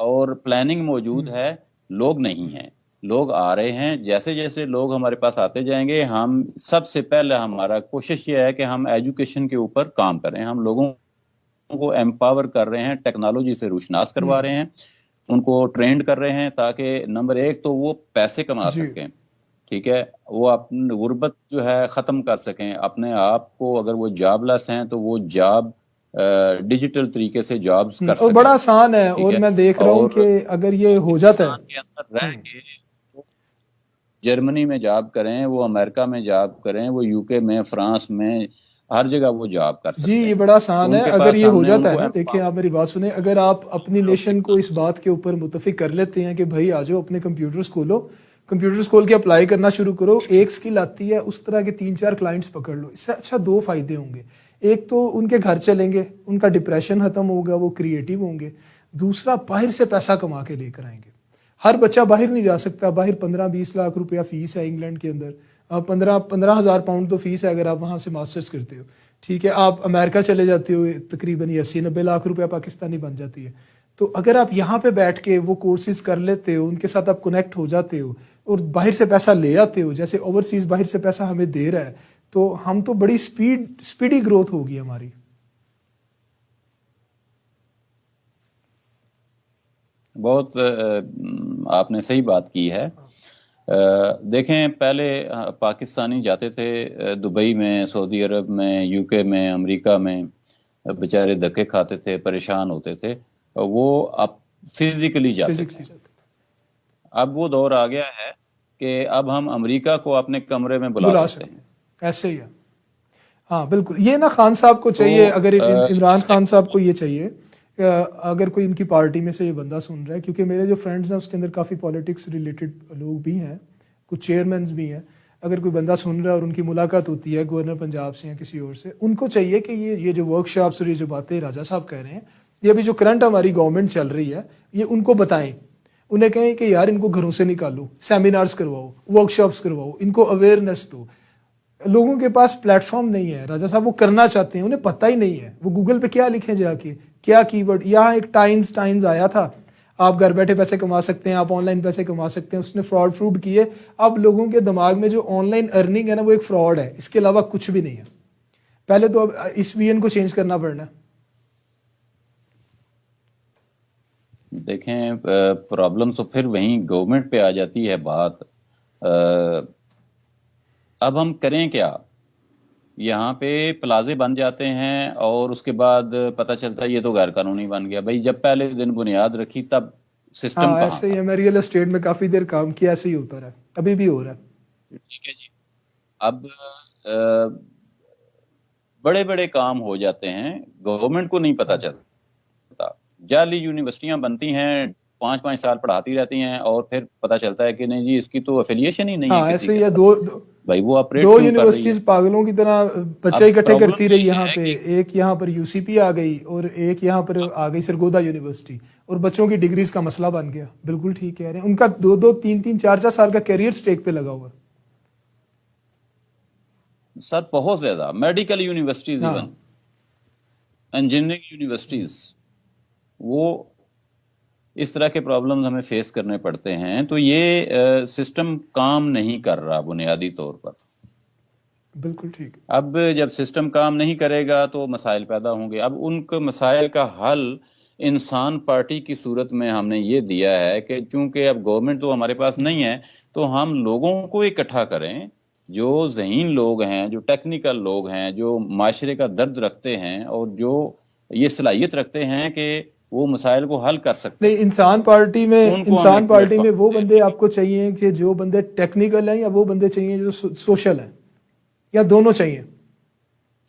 اور پلاننگ موجود ہے، لوگ نہیں ہیں، لوگ آ رہے ہیں. جیسے جیسے لوگ ہمارے پاس آتے جائیں گے، ہم سب سے پہلے ہمارا کوشش یہ ہے کہ ہم ایجوکیشن کے اوپر کام کریں. ہم لوگوں کو ایمپاور کر رہے ہیں، ٹیکنالوجی سے روشناس کروا رہے ہیں، ان کو ٹرینڈ کر رہے ہیں تاکہ نمبر ایک تو وہ پیسے کما جی سکیں، ٹھیک ہے، وہ اپنی غربت جو ہے ختم کر سکیں اپنے آپ کو. اگر وہ جاب لیس ہیں تو وہ جاب ڈیجیٹل طریقے سے جابز کر اور سکیں، بڑا آسان ہے. ٹھیک اور ہے. میں دیکھ رہا ہوں اور کہ اگر یہ ہو جاتا پاکستان کے اندر رہ کے وہ جرمنی میں جاب کریں، وہ امریکہ میں جاب کریں، وہ یو کے میں، فرانس میں، ہر جگہ وہ جاب کر جی سکتے یہ ہیں. بڑا تو آسان ان ہے کے اگر پاس یہ ہو ہم نے ان جاتا ہے کو نا. دیکھیں آپ empower میری بات سنیں, اگر آپ اپنی نیشن کو اس بات کے اوپر متفق کر لیتے ہیں کہ بھائی آ جاؤ اپنے کمپیوٹرز کھولو, کمپیوٹرز کھول کے اپلائی کرنا شروع کرو, ایک سکل آتی ہے اس طرح کے 3-4 کلائنٹس پکڑ لو, اس سے اچھا 2 فائدے ہوں گے. ایک تو ان کے گھر چلیں گے, ان کا ڈپریشن ختم ہوگا, وہ کریٹیو ہوں گے. دوسرا باہر سے پیسہ کما کے لے کر آئیں گے. ہر بچہ باہر نہیں جا سکتا, باہر 15-20 لاکھ روپیہ فیس ہے انگلینڈ کے اندر, 15,000 پاؤنڈ تو فیس ہے اگر آپ وہاں سے ماسٹرز کرتے ہو, ٹھیک ہے. آپ امریکہ چلے جاتے ہو تقریباً 80-90 لاکھ روپیہ پاکستانی بن جاتی ہے. تو اگر آپ یہاں پہ بیٹھ کے وہ کورسز کر لیتے ہو, ان کے ساتھ آپ کنیکٹ ہو جاتے ہو اور باہر سے پیسہ لے آتے ہو, جیسے اوورسیز باہر سے پیسہ ہمیں دے رہا ہے, تو ہم تو بڑی سپیڈی گروتھ ہوگی ہماری. بہت آپ نے صحیح بات کی ہے. دیکھیں پہلے پاکستانی جاتے تھے دبئی میں, سعودی عرب میں, یو کے میں, امریکہ میں, بیچارے دھکے کھاتے تھے, پریشان ہوتے تھے, وہ اب فزیکلی جاتے تھے. اب وہ دور آ گیا ہے کہ اب ہم امریکہ کو اپنے کمرے میں بلا سکتے ہیں. ایسے ہی ہے. ہاں بالکل, یہ نا خان صاحب کو چاہیے, اگر عمران خان صاحب کو یہ چاہیے, اگر کوئی ان کی پارٹی میں سے یہ بندہ سن رہا ہے, کیونکہ میرے جو فرینڈز ہیں اس کے اندر کافی پالیٹکس ریلیٹڈ لوگ بھی ہیں, کچھ چیئرمینز بھی ہیں, اگر کوئی بندہ سن رہا ہے اور ان کی ملاقات ہوتی ہے گورنر پنجاب سے یا کسی اور سے, ان کو چاہیے کہ یہ جو ورک شاپس اور یہ جو باتیں راجہ صاحب کہہ رہے ہیں, یہ ابھی جو کرنٹ ہماری گورنمنٹ چل رہی ہے, یہ ان کو بتائیں. انہیں کہیں کہ یار ان کو گھروں سے نکالو, سیمینارز کرواؤ, ورک شاپس کرواؤ, ان کو اویئرنیس دو. لوگوں کے پاس پلیٹ فارم نہیں ہے راجہ صاحب, وہ کرنا چاہتے ہیں, انہیں پتہ ہی نہیں ہے وہ گوگل پہ کیا لکھیں جا کے, کیا کی ورڈ. یہاں ایک ٹائنز آیا تھا, آپ گھر بیٹھے پیسے کما سکتے ہیں, آپ آن لائن پیسے کما سکتے ہیں, اس نے فراڈ کیے. اب لوگوں کے دماغ میں جو آن لائن ارننگ ہے نا, وہ ایک فراڈ ہے, اس کے علاوہ کچھ بھی نہیں ہے. پہلے تو اب اس وی این کو چینج کرنا پڑنا ہے. دیکھیں پرابلم تو پھر وہیں گورنمنٹ پہ آ جاتی ہے بات. اب ہم کریں کیا؟ یہاں پہ پلازے بن جاتے ہیں اور اس کے بعد پتہ چلتا ہے یہ تو غیر قانونی بن گیا. بھائی جب پہلے دن بنیاد رکھی تب سسٹم ہاں کہاں ایسے تھا؟ ہی ہے, میں ریئل اسٹیٹ میں کافی دیر کام کیا, ایسے ہی ہوتا رہا, ابھی بھی ہو رہا ہے. ٹھیک ہے جی. اب بڑے بڑے کام ہو جاتے ہیں, گورنمنٹ کو نہیں پتہ چلتا. جعلی یونیورسٹیاں بنتی ہیں, 5-5 سال پڑھاتی رہتی ہیں, اور پھر پتہ چلتا ہے کہ نہیں جی اس کی تو افیلیشن ہی نہیں ہے ہاں کسی ایسے کے ہی ہے. ساتھ. بھائی وہ آپریٹ 2 کیوں کر رہی ہے؟ یونیورسٹیز پاگلوں کی طرح بچے اب اکٹھے پرابلم کرتی رہی یہ یہاں ہے پہ, کہ ایک یہاں پر یو سی پی آ گئی اور ایک یہاں پر آ گئی سرگودا یونیورسٹی, اور بچوں کی ڈگریز کا مسئلہ بن گیا. بالکل ٹھیک کہہ رہے ہیں, ان کا 2-2, 3-3, 4-4 سال کا کیریئر سٹیک پہ لگا ہوا ہے. سر بہت زیادہ میڈیکل یونیورسٹیز, ہاں ایون انجینئرنگ یونیورسٹیز, وہ اس طرح کے پرابلمز ہمیں فیس کرنے پڑتے ہیں. تو یہ سسٹم کام نہیں کر رہا بنیادی طور پر. بالکل ٹھیک. اب جب سسٹم کام نہیں کرے گا تو مسائل پیدا ہوں گے. اب ان کے مسائل کا حل انسان پارٹی کی صورت میں ہم نے یہ دیا ہے کہ چونکہ اب گورنمنٹ تو ہمارے پاس نہیں ہے, تو ہم لوگوں کو اکٹھا کریں, جو ذہین لوگ ہیں, جو ٹیکنیکل لوگ ہیں, جو معاشرے کا درد رکھتے ہیں اور جو یہ صلاحیت رکھتے ہیں کہ وہ مسائل کو حل کر سکتے نہیں, ہیں. انسان پارٹی ہم ایک پلیٹ میں وہ فارم بندے آپ کو چاہیے کہ جو بندے ٹیکنیکل ہیں, یا وہ بندے چاہیے جو سوشل ہیں, یا دونوں چاہیے,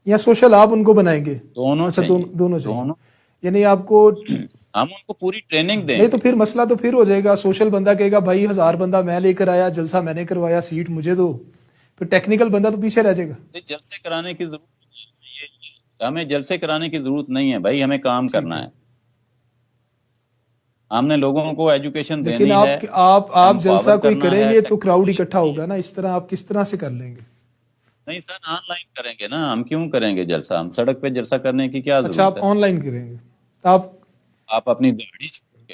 یا سوشل آپ ان کو بنائیں گے؟ دونوں اچھا چاہیے, دونوں چاہیے. دونوں. یعنی آپ کو ہم ان کو پوری ٹریننگ دیں نہیں تو گے. پھر مسئلہ تو پھر ہو جائے گا. سوشل بندہ کہے گا بھائی 1000 بندہ میں لے کر آیا, جلسہ میں نے کروایا, سیٹ مجھے دو. پھر ٹیکنیکل بندہ تو پیچھے رہ جائے گا. جلسے کرانے کی ضرورت نہیں ہے, ہمیں جلسے کرانے کی ضرورت نہیں ہے بھائی, ہمیں کام ٹھیک کرنا ہے, ہے. ہم نے لوگوں کو ایجوکیشن لیکن دینی ہے, آپ جلسہ امپاور کوئی کرنا کریں ہے, گے تو کراؤڈ ٹیکنالوجی اکٹھا دینی ہے. ہوگا نا, اس طرح آپ کس طرح سے کر لیں گے؟ نہیں سر, آن لائن کریں گے نا. ہم کیوں کریں گے جلسہ؟ ہم سڑک پہ جلسہ کرنے کی کیا اچھا ضرورت آپ ہے؟ آن لائن کریں گے. آپ آپ اپنی داڑھی چھوڑ کے,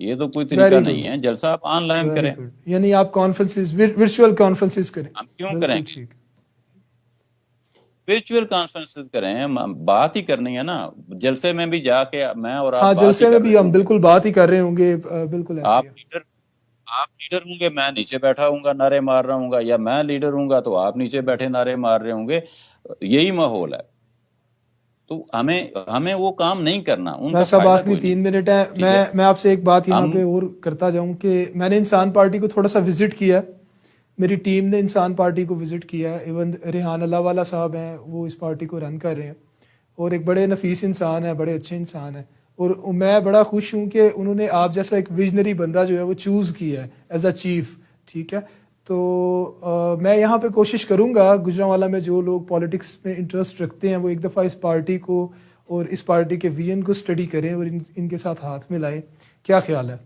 یہ تو کوئی طریقہ ویری نہیں گڈ ہے. جلسہ آپ آن لائن ویری کریں. گڈ, یعنی آپ کانفرنسز ورچوئل کانفرنسز کریں. ہم کیوں کریں بالکل گے؟ ٹھیک. ورچوئل کانفرنسز کریں, بات ہی کرنی ہے نا. جلسے میں بھی جا کے میں اور آپ ہاں بات ہی جلسے میں کر بھی رہے ہم ہوں گے. بالکل بات ہی کر رہے ہوں گے, بالکل ایسے ہی آپ ہے. لیڈر آپ لیڈر ہوں گے, میں نیچے بیٹھا ہوں گا نعرے مار رہا ہوں گا, یا میں لیڈر ہوں گا تو آپ نیچے بیٹھے نعرے مار رہے ہوں گے. یہی ماحول ہے. تو ہمیں وہ کام نہیں کرنا, ان کا صاحب فائدہ آخری کوئی نہیں. 3 منٹ ہے, ٹھیک ہے, میں آپ سے ایک بات یہاں ہم پہ اور کرتا جاؤں کہ میں نے انسان پارٹی کو تھوڑا سا وزٹ کیا, میری ٹیم نے انسان پارٹی کو وزٹ کیا. ایون ریحان اللہ والا صاحب ہیں, وہ اس پارٹی کو رن کر رہے ہیں, اور ایک بڑے نفیس انسان ہے, بڑے اچھے انسان ہیں. اور میں بڑا خوش ہوں کہ انہوں نے آپ جیسا ایک ویژنری بندہ جو ہے وہ چوز کیا ہے ایز اے چیف. ٹھیک ہے, تو میں یہاں پہ کوشش کروں گا, گجرانوالا میں جو لوگ پالیٹکس میں انٹرسٹ رکھتے ہیں وہ ایک دفعہ اس پارٹی کو اور اس پارٹی کے ویژن کو اسٹڈی کریں اور ان کے ساتھ ہاتھ ملائیں. کیا خیال ہے؟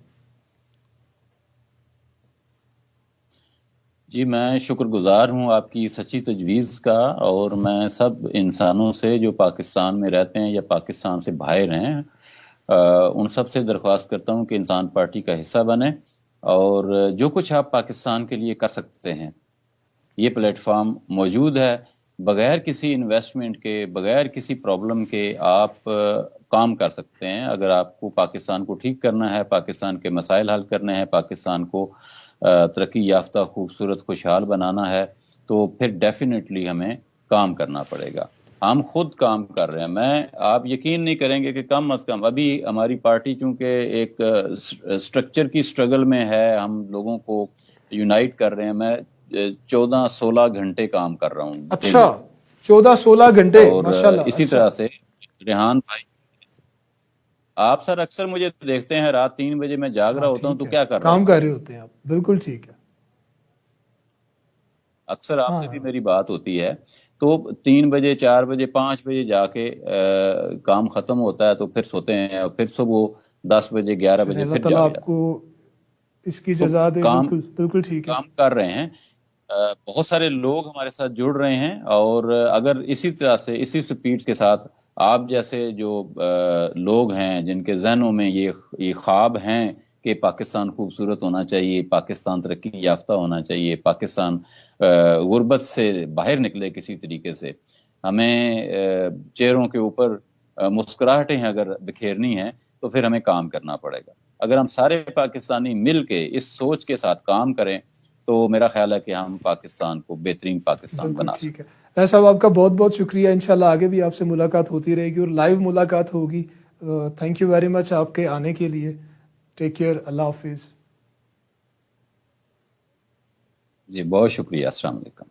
جی میں شکر گزار ہوں آپ کی سچی تجویز کا, اور میں سب انسانوں سے جو پاکستان میں رہتے ہیں یا پاکستان سے باہر ہیں, ان سب سے درخواست کرتا ہوں کہ انسان پارٹی کا حصہ بنیں, اور جو کچھ آپ پاکستان کے لیے کر سکتے ہیں, یہ پلیٹ فارم موجود ہے. بغیر کسی انویسٹمنٹ کے, بغیر کسی پرابلم کے آپ کام کر سکتے ہیں. اگر آپ کو پاکستان کو ٹھیک کرنا ہے, پاکستان کے مسائل حل کرنے ہیں, پاکستان کو ترقی یافتہ خوبصورت خوشحال بنانا ہے, تو پھر ڈیفینیٹلی ہمیں کام کرنا پڑے گا. ہم خود کام کر رہے ہیں. آپ یقین نہیں کریں گے کہ کم از کم ابھی ہماری پارٹی چونکہ ایک سٹرکچر کی سٹرگل میں ہے, ہم لوگوں کو یونائٹ کر رہے ہیں. میں 14-16 گھنٹے کام کر رہا ہوں اچھا, ڈیلی, 14-16 گھنٹے, اور ماشاء اللہ. اسی اچھا, طرح سے ریحان بھائی, آپ سر اکثر مجھے دیکھتے ہیں رات 3 بجے میں جاگ ہاں رہا ہوتا ہوں, ٹھیک تو ہے, کیا کر رہا کام ہوتا کر ہوں. رہے ہوتے ہیں آپ, بالکل ٹھیک ہے. اکثر آپ ہاں سے بھی میری بات ہوتی ہے, تو 3 بجے 4 بجے 5 بجے جا کے کام ختم ہوتا ہے, تو پھر سوتے ہیں, اور پھر صبح 10 بجے 11 چلے, بجے اللہ پھر تعالیٰ جاگ آپ جاتے کو ہیں. اس کی تو جزا دے. کام بالکل بالکل ٹھیک ہے. کام کر رہے ہیں. بہت سارے لوگ ہمارے ساتھ جڑ رہے ہیں, اور اگر اسی طرح سے اسی سپیڈ کے ساتھ آپ جیسے جو لوگ ہیں جن کے ذہنوں میں یہ خواب ہیں کہ پاکستان خوبصورت ہونا چاہیے, پاکستان ترقی یافتہ ہونا چاہیے, پاکستان غربت سے باہر نکلے کسی طریقے سے, ہمیں چہروں کے اوپر مسکراہٹیں اگر بکھیرنی ہیں, تو پھر ہمیں کام کرنا پڑے گا. اگر ہم سارے پاکستانی مل کے اس سوچ کے ساتھ کام کریں, تو میرا خیال ہے کہ ہم پاکستان کو بہترین پاکستان بالکل بنا ٹھیک ہے. سکتے ہیں. صاحب آپ کا بہت بہت شکریہ. انشاءاللہ آگے بھی آپ سے ملاقات ہوتی رہے گی, اور لائیو ملاقات ہوگی. تھینک یو ویری مچ آپ کے آنے کے لیے. ٹیک کیئر, اللہ حافظ. جی بہت شکریہ, السلام علیکم.